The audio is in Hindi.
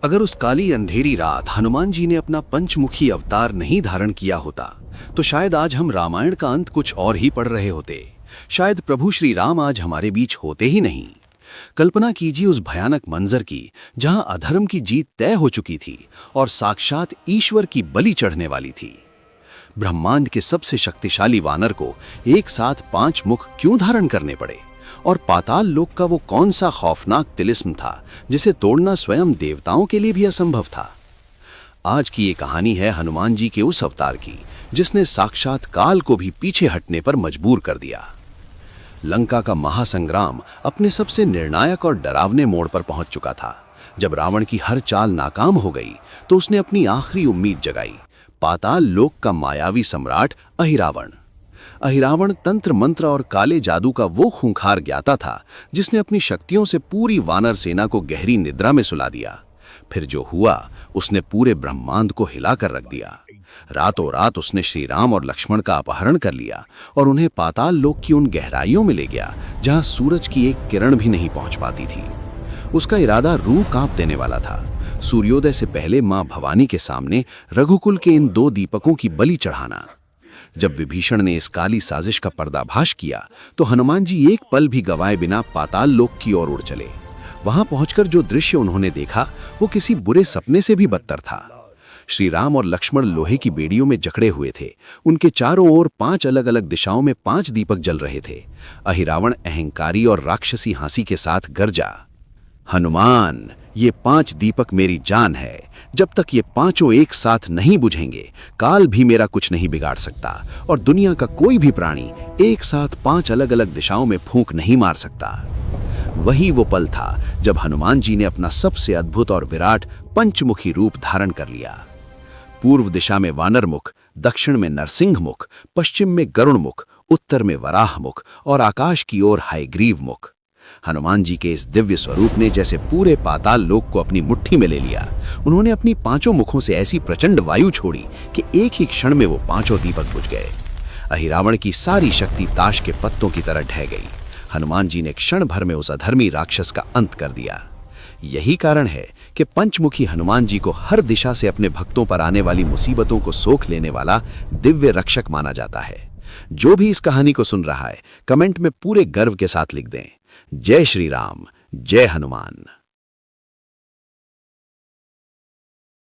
अगर उस काली अंधेरी रात हनुमान जी ने अपना पंचमुखी अवतार नहीं धारण किया होता तो शायद आज हम रामायण का अंत कुछ और ही पढ़ रहे होते। शायद प्रभु श्री राम आज हमारे बीच होते ही नहीं। कल्पना कीजिए उस भयानक मंजर की जहां अधर्म की जीत तय हो चुकी थी और साक्षात ईश्वर की बलि चढ़ने वाली थी। ब्रह्मांड के सबसे शक्तिशाली वानर को एक साथ 5 मुख क्यों धारण करने पड़े, और पाताल लोक का वो कौन सा खौफनाक तिलिस्म था जिसे तोड़ना स्वयं देवताओं के लिए भी असंभव था। आज की ये कहानी है हनुमान जी के उस अवतार की जिसने साक्षात काल को भी पीछे हटने पर मजबूर कर दिया। लंका का महासंग्राम अपने सबसे निर्णायक और डरावने मोड़ पर पहुंच चुका था। जब रावण की हर चाल नाकाम हो गई तो उसने अपनी आखिरी उम्मीद जगाई, पाताल लोक का मायावी सम्राट अहिरावण। अहिरावण तंत्र मंत्र और काले जादू का वो खूंखार ज्ञाता था जिसने अपनी शक्तियों से पूरी वानर सेना को गहरी निद्रा में सुला दिया। फिर जो हुआ उसने पूरे ब्रह्मांड को हिलाकर रख दिया। रातों रात उसने श्री राम और लक्ष्मण का अपहरण कर लिया और उन्हें पाताल लोक की उन गहराइयों में ले गया जहां सूरज की एक किरण भी नहीं पहुंच पाती थी। उसका इरादा रूह कांप देने वाला था। सूर्योदय से पहले मां भवानी के सामने रघुकुल के इन 2 दीपकों की बलि चढ़ाना। जब विभीषण ने इस काली साजिश का पर्दाफाश किया तो हनुमान जी एक पल भी गवाए बिना पाताल लोक की ओर उड़ चले। वहां पहुंचकर जो दृश्य उन्होंने देखा वो किसी बुरे सपने से भी बदतर था। श्री राम और लक्ष्मण लोहे की बेड़ियों में जकड़े हुए थे। उनके चारों ओर 5 अलग अलग दिशाओं में 5 दीपक जल रहे थे। अहिरावण अहंकारी और राक्षसी हंसी के साथ गरजा, हनुमान, ये 5 दीपक मेरी जान है। जब तक ये 5 एक साथ नहीं बुझेंगे काल भी मेरा कुछ नहीं बिगाड़ सकता और दुनिया का कोई भी प्राणी एक साथ 5 अलग अलग दिशाओं में फूंक नहीं मार सकता। वही वो पल था जब हनुमान जी ने अपना सबसे अद्भुत और विराट पंचमुखी रूप धारण कर लिया। पूर्व दिशा में वानर मुख, दक्षिण में नरसिंह मुख, पश्चिम में गरुण मुख, उत्तर में वराह मुख और आकाश की ओर हयग्रीव मुख। हनुमान जी के इस दिव्य स्वरूप ने जैसे पूरे पाताल लोक को अपनी मुट्ठी में ले लिया। उन्होंने अपनी 5 मुखों से ऐसी प्रचंड वायु छोड़ी कि एक ही क्षण में वो 5 दीपक बुझ गए। अहिरावण की सारी शक्ति ताश के पत्तों की तरह ढह गई। हनुमान जी ने क्षण भर में उस अधर्मी राक्षस का अंत कर दिया। यही कारण है कि पंचमुखी हनुमान जी को हर दिशा से अपने भक्तों पर आने वाली मुसीबतों को सोख लेने वाला दिव्य रक्षक माना जाता है। जो भी इस कहानी को सुन रहा है कमेंट में पूरे गर्व के साथ लिख दें, जय श्री राम, जय हनुमान।